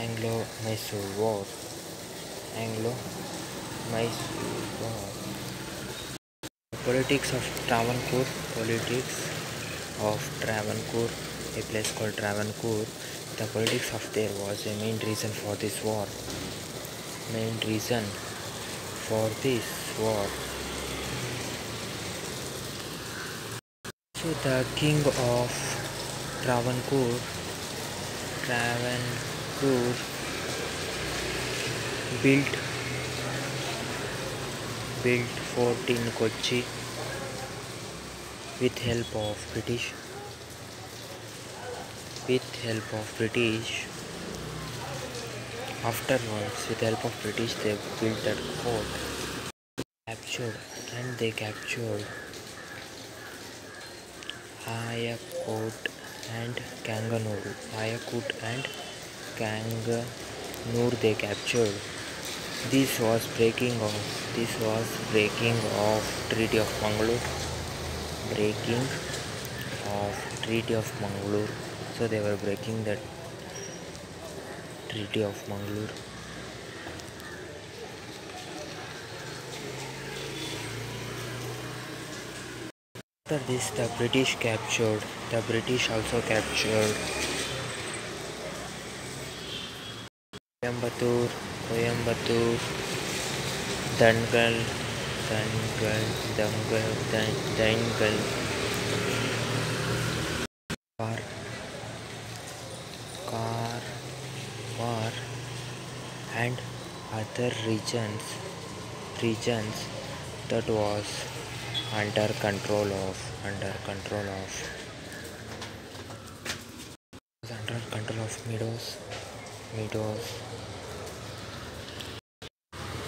Anglo-Mysore War. Anglo-Mysore War. Politics of Travancore. Politics of Travancore. A place called Travancore. The politics of there was a main reason for this war. Main reason for this war. So the king of Travancore, built fort in Kochi with help of British. Afterwards, with help of British, they built that fort. They captured Ayakut and Kanganur. They captured. This was breaking of Treaty of Mangalore. So they were breaking that Treaty of Mangalore. After this, the British also captured Coimbatore, Dangal, Karwar, and other regions that was under control of Meadows.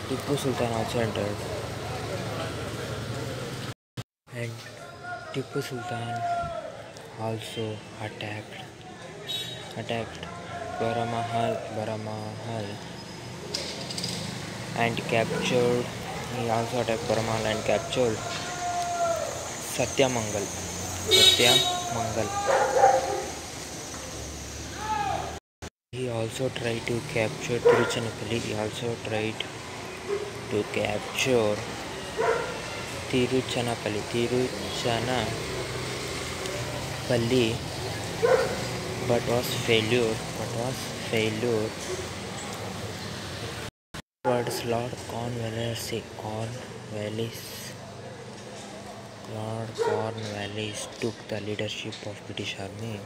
Tipu Sultan also entered, and Tipu Sultan also attacked Baramahal and captured. He also attacked Baramahal and captured Satyamangal. He also tried to capture Tiruchirappalli. But was failure. Towards Lord Cornwallis took the leadership of British Army.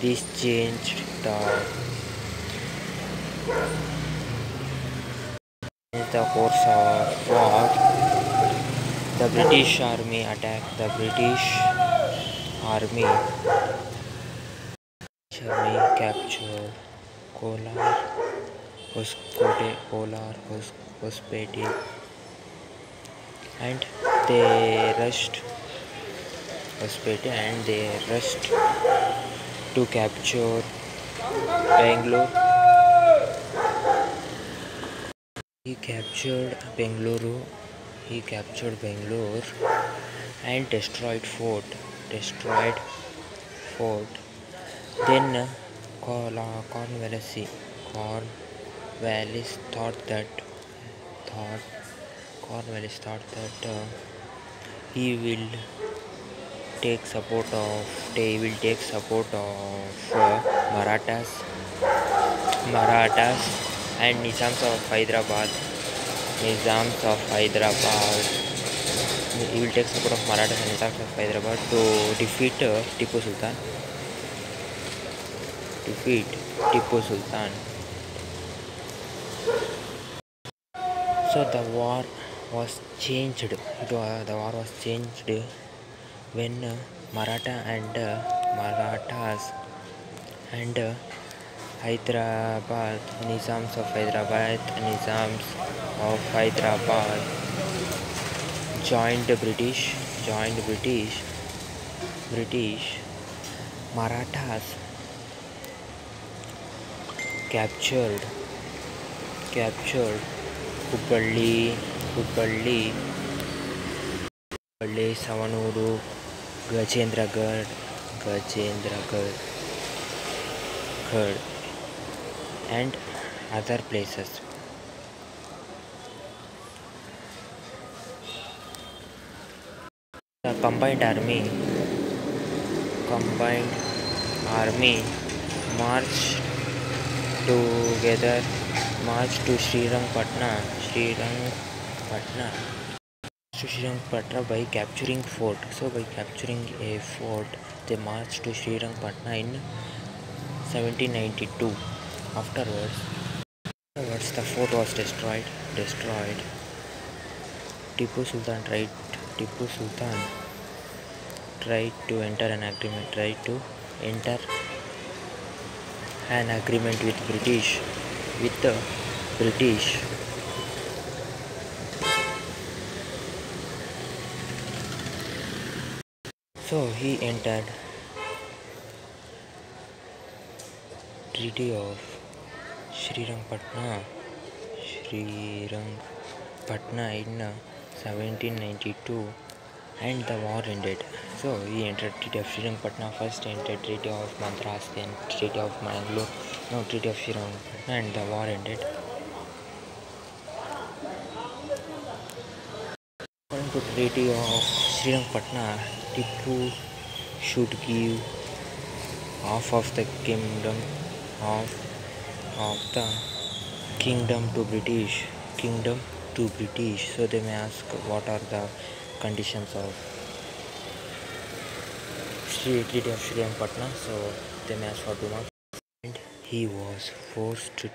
This changed the course of war. The British Army attacked. Captured Kolar, Hospete, and they rushed to capture Bangalore. He captured Bangalore and destroyed fort. Then Cornwallis thought that he will take support of Marathas and Nizams of Hyderabad. He will take support of Marathas and Nizams of Hyderabad to defeat Tipu Sultan. So the war was changed. When Marathas and Nizams of Hyderabad joined British. Marathas captured Hubballi, Savanuru, Gajendragarh, Gajendragarh, and other places. The combined army marched together, marched to Srirangpatna by capturing fort. So by capturing a fort, they marched to Srirangpatna in 1792. Afterwards, the fort was destroyed. Tipu Sultan tried to enter an agreement with the British. So he entered Treaty of Srirangpatna in 1792, and the war ended. So he entered Treaty of Srirangpatna first, entered Treaty of Madras, then Treaty of Mangalore, now Treaty of Srirangpatna, and the war ended. According to Treaty of Srirangpatna, Tipu should give half of the kingdom to British. So they may ask, what are the conditions of Treaty of Srirangpatna? So they may ask for 2 marks. And he was forced to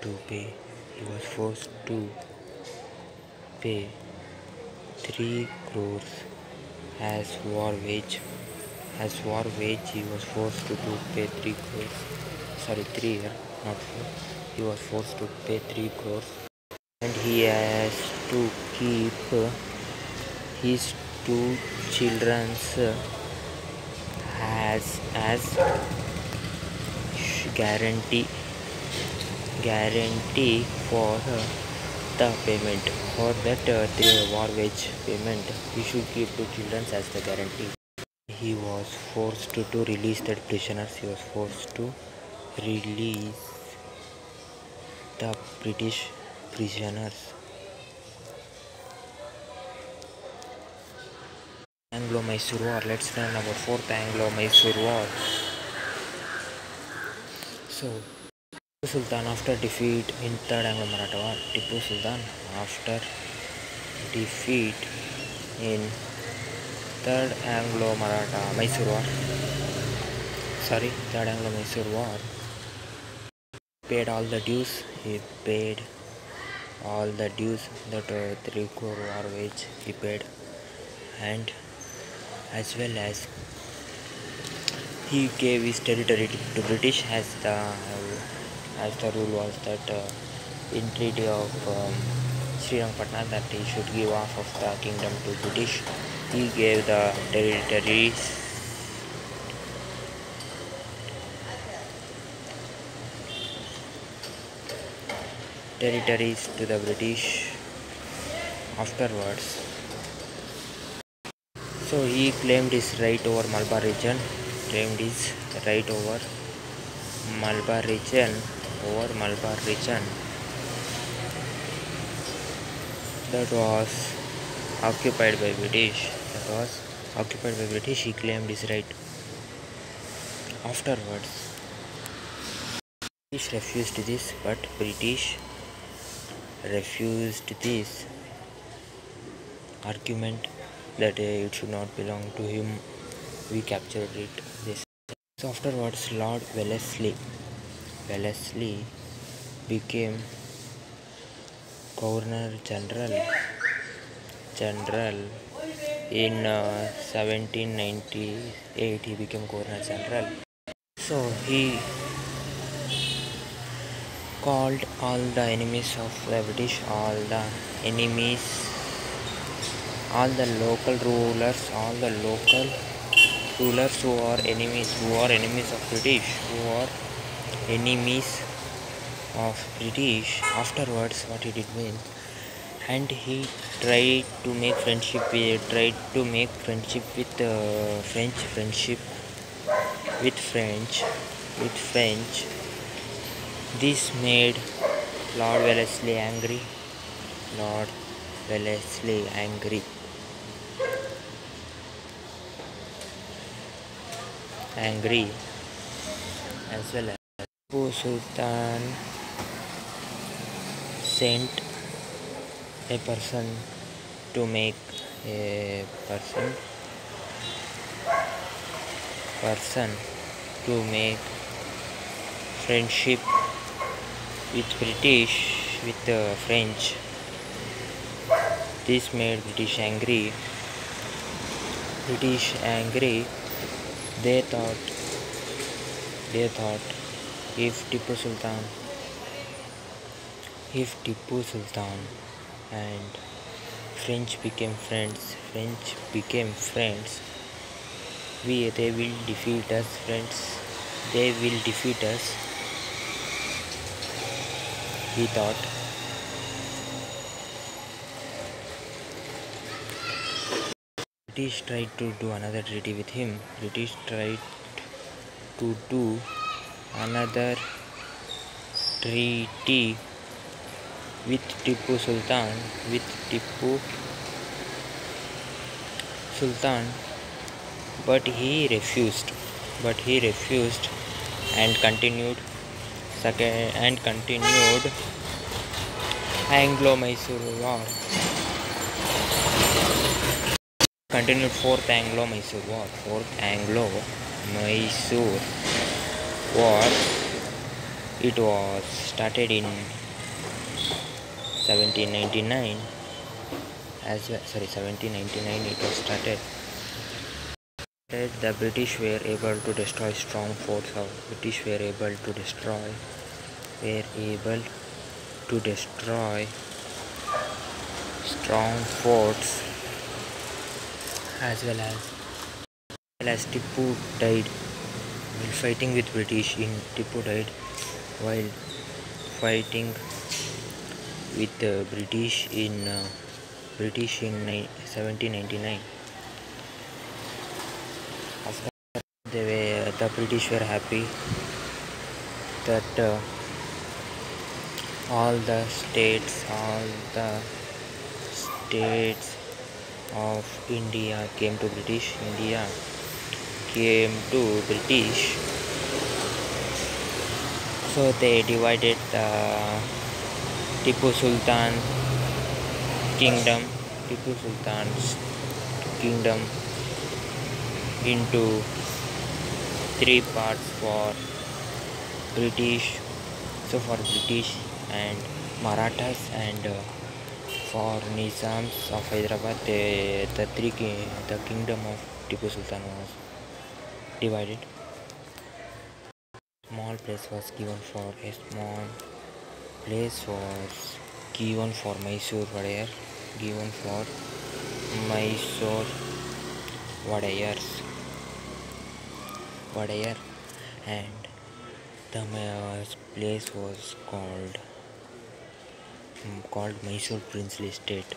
pay 3 crores as war wage. He was forced to pay 3 crores. Sorry, 3 year, not 4. He was forced to pay 3 crores. And he has to keep his 2 children as guarantee for the payment. For that 3 war wage payment, he should keep 2 children as the guarantee. He was forced to release the prisoners. He was forced to release the British prisoners. Anglo-Mysore War. Let's learn about 4th Anglo-Mysore War. So, Tipu Sultan, after defeat in 3rd Anglo-Maratha War, Tipu Sultan, after defeat in 3rd Anglo-Mysore War, paid all the dues. He paid all the dues, that 3 crore war wage he paid, and as well as he gave his territory to British, as the rule was that in Treaty of Srirangpatna that he should give half of the kingdom to British. He gave the territories to the British afterwards. So he claimed his right over Malabar region. That was occupied by British. He claimed his right. Afterwards, British refused this, but British refused this argument that it should not belong to him. We captured it. So afterwards, Lord Wellesley became Governor General in 1798. He became Governor General. So he called all the enemies of the British, all the local rulers who are enemies of British. Afterwards, what he did mean, and he tried to make friendship with French. This made Lord Wellesley angry. Lord Wellesley angry as well as Tipu Sultan sent a person to make a person to make friendship with French. This made British angry. They thought if Tipu Sultan and French became friends, they will defeat us, friends. They will defeat us. He thought. British tried to do another treaty with him. British tried to do another treaty with Tipu Sultan, but he refused. And continued Anglo-Mysore War. Continued Fourth Anglo-Mysore War. It was started in 1799 as well. 1799 it was started. The British were able to destroy strong forts. British were able to destroy strong forts as well as Tipu died while fighting with British. Tipu died while fighting with British in 1799. After the British were happy that all the states of India came to British. So they divided the Tipu Sultan's kingdom into 3 parts for British. So for British and Marathas and for Nizams of Hyderabad, the kingdom of Tipu Sultan was divided. Small place was given for Mysore Wadayar, and the place was called Mysore Princely State.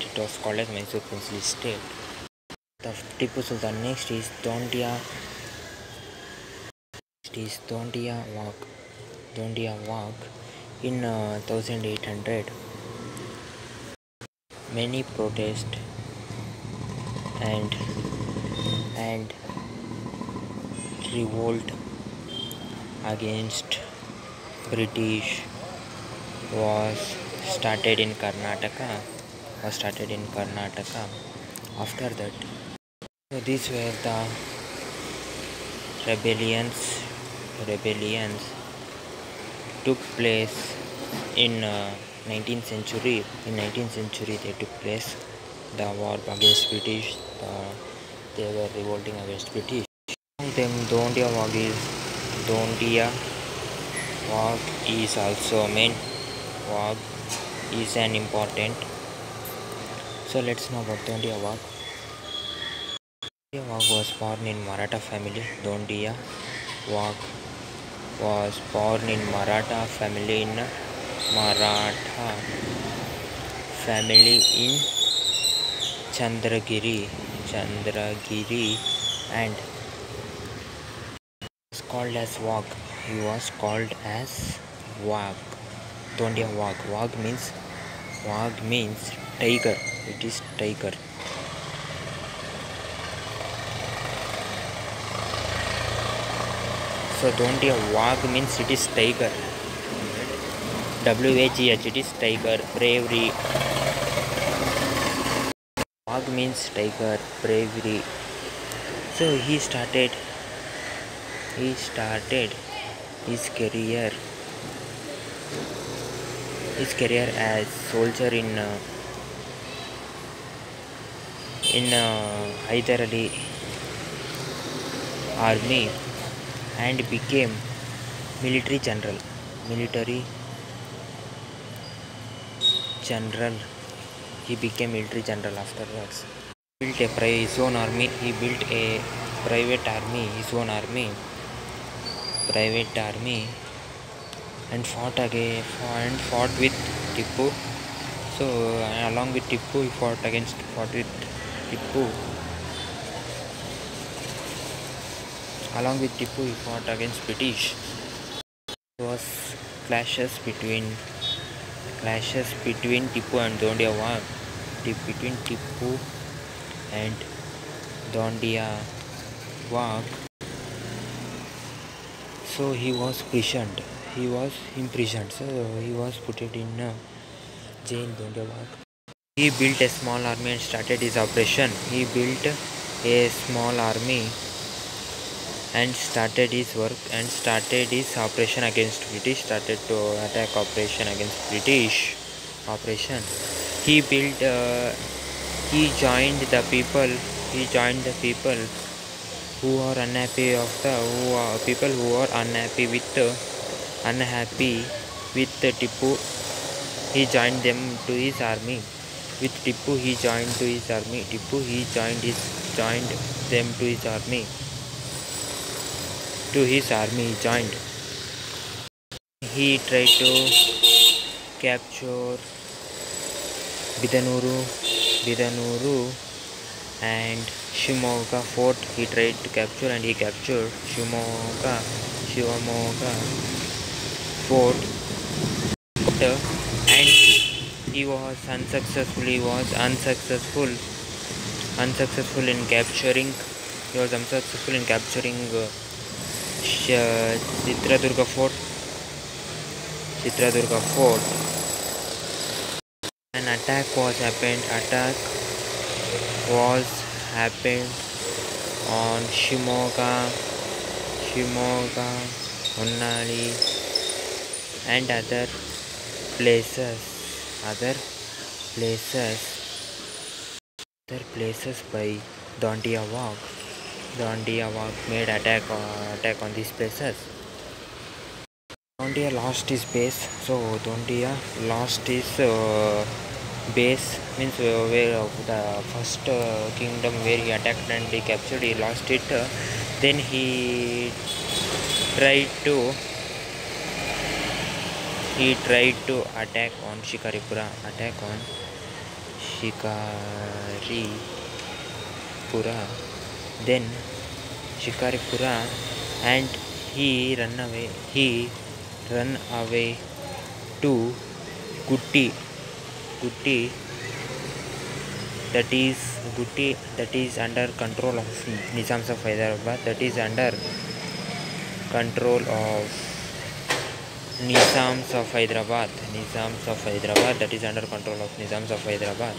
It was called as Mysore Princely State. The Tipu Sultan. Next is Dondia Wagh in 1800. Many protest and revolt against British was started in Karnataka. After that, so these were the rebellions took place in 19th century. In 19th century they took place. The war against British. They were revolting against British. Then Dondia Wagh is also main. Wagh is an important. So let's know about Dondia Wagh. Dondia Wagh was born in Maratha family. Dondia Wagh was born in Maratha family in Chandragiri, and was called as Wag. He was called as Wag. Dondia Wag. Wag means tiger. It is tiger. So Dondia Wag means it is tiger. WAGH, it is tiger, bravery. Wag means tiger, bravery. So he started his career as soldier in Hyder Ali army and became military general. He became military general afterwards. He built his own army. He built a private army, his own army, and fought with Tipu. So along with Tipu, he fought with Tipu. Along with Tipu, he fought against British. There was clashes between Tipu and Dondia Wag. Between Tipu and Dondia Wag. So he was imprisoned. So he was put in jail, Dondia Wag. He built a small army and started his operation. He built a small army and started his work and started his operation against British. Started to attack operation against British operation. He built. He joined the people who are unhappy with Tipu. He joined them to his army. With Tipu, he joined to his army. He joined them to his army. He tried to capture Bidanuru and Shimoga fort. He tried to capture and he captured Shimoga fort, and he was unsuccessful in capturing. Chitradurga fort. An attack was happened on Shimoga, Honnali, and other places by Dondia Wag. Dondia Wag made attack on these places. Dondia lost his base. So Dondia lost his base, means where the first kingdom where he attacked and he captured, he lost it. Then he tried to attack on Shikaripura. Then Shikaripura, and he run away to Gutti, that is under control of Nizams of Hyderabad. That is under control of Nizams of Hyderabad. That is under control of Nizams of Hyderabad.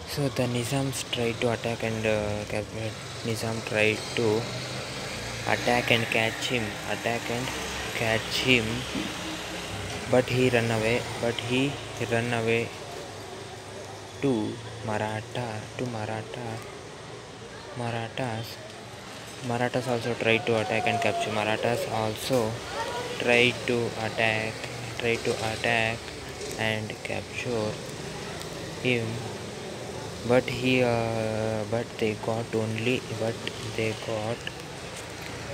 So the Nizams tried to attack and catch him. But he run away to Marathas. Marathas also tried to attack and capture. Marathas also tried to attack and capture him, but they got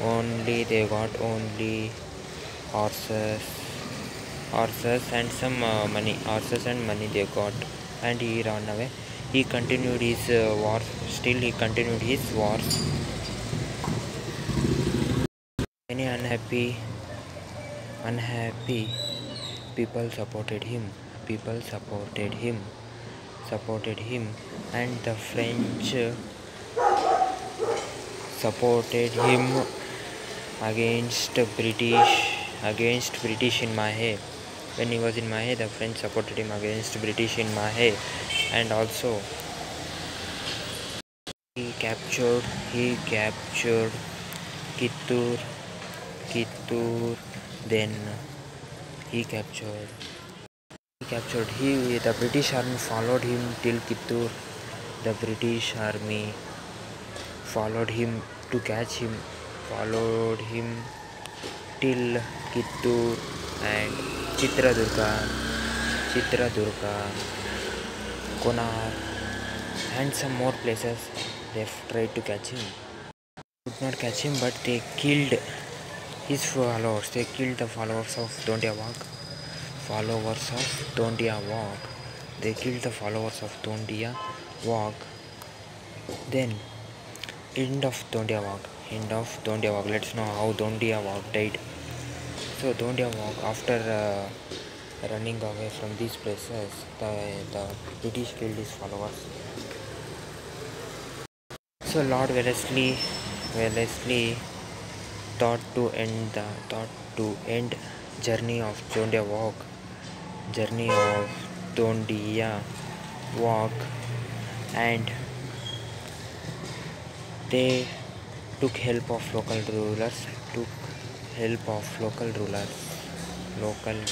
Only they got only horses, and some money. Horses and money they got, and he ran away. He continued his wars. Still, he continued his wars. Many unhappy people supported him. Supported him, and the French supported him against British in Mahe. When he was in Mahe, the French supported him against British in Mahe, and also he captured Kittur. Then he captured. The British army followed him till Kittur. The British army followed him to catch him. Followed him till Kittur and Chitradurga, Konar, and some more places. They tried to catch him. Could not catch him, but they killed his followers. They killed the followers of Dondiya Wagh. They killed the followers of Dondiya Wagh. Then, end of Dondiya Wagh. Let's know how Dondiya Wagh died. So Dondiya Wagh, after running away from these places, the British killed his followers. So Lord Wellesley thought to end journey of Dondiya Wagh, and they took help of local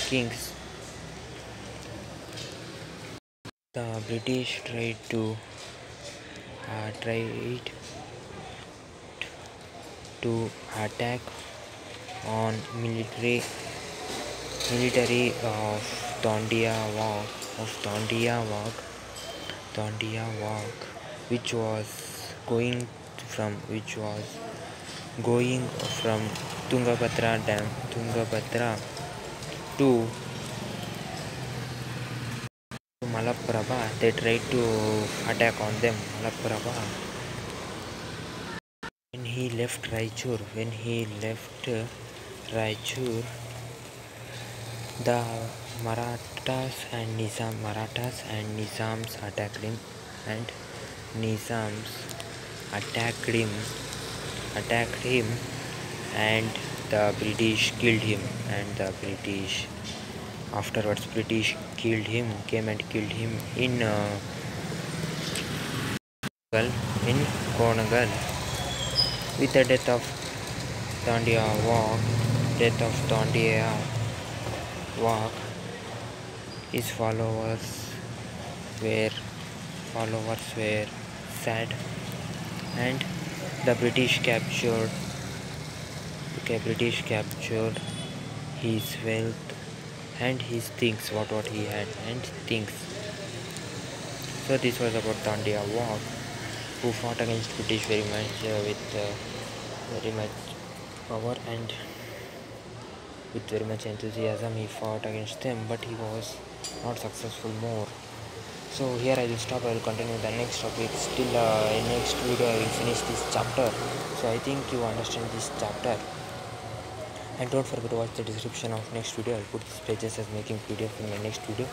kings. The British tried to attack on military of Dondiya Wagh, which was going from Tungabhadra Dam to Malaprabha. They tried to attack on them, Malaprabha. When he left Raichur, the Marathas and Nizams attacked him, and the British killed him, afterwards British came and killed him in Konagal. With the death of Dondiya Wagh, his followers were sad, and the British captured his wealth and his things, what he had and things. So this was about Dondiya Wagh, who fought against British very much with very much power and with very much enthusiasm. He fought against them, but he was not successful more. So here I will stop. I will continue the next topic. Still in next video I will finish this chapter. So I think you understand this chapter. And don't forget to watch the description of next video. I'll put these pages as making PDF in my next video.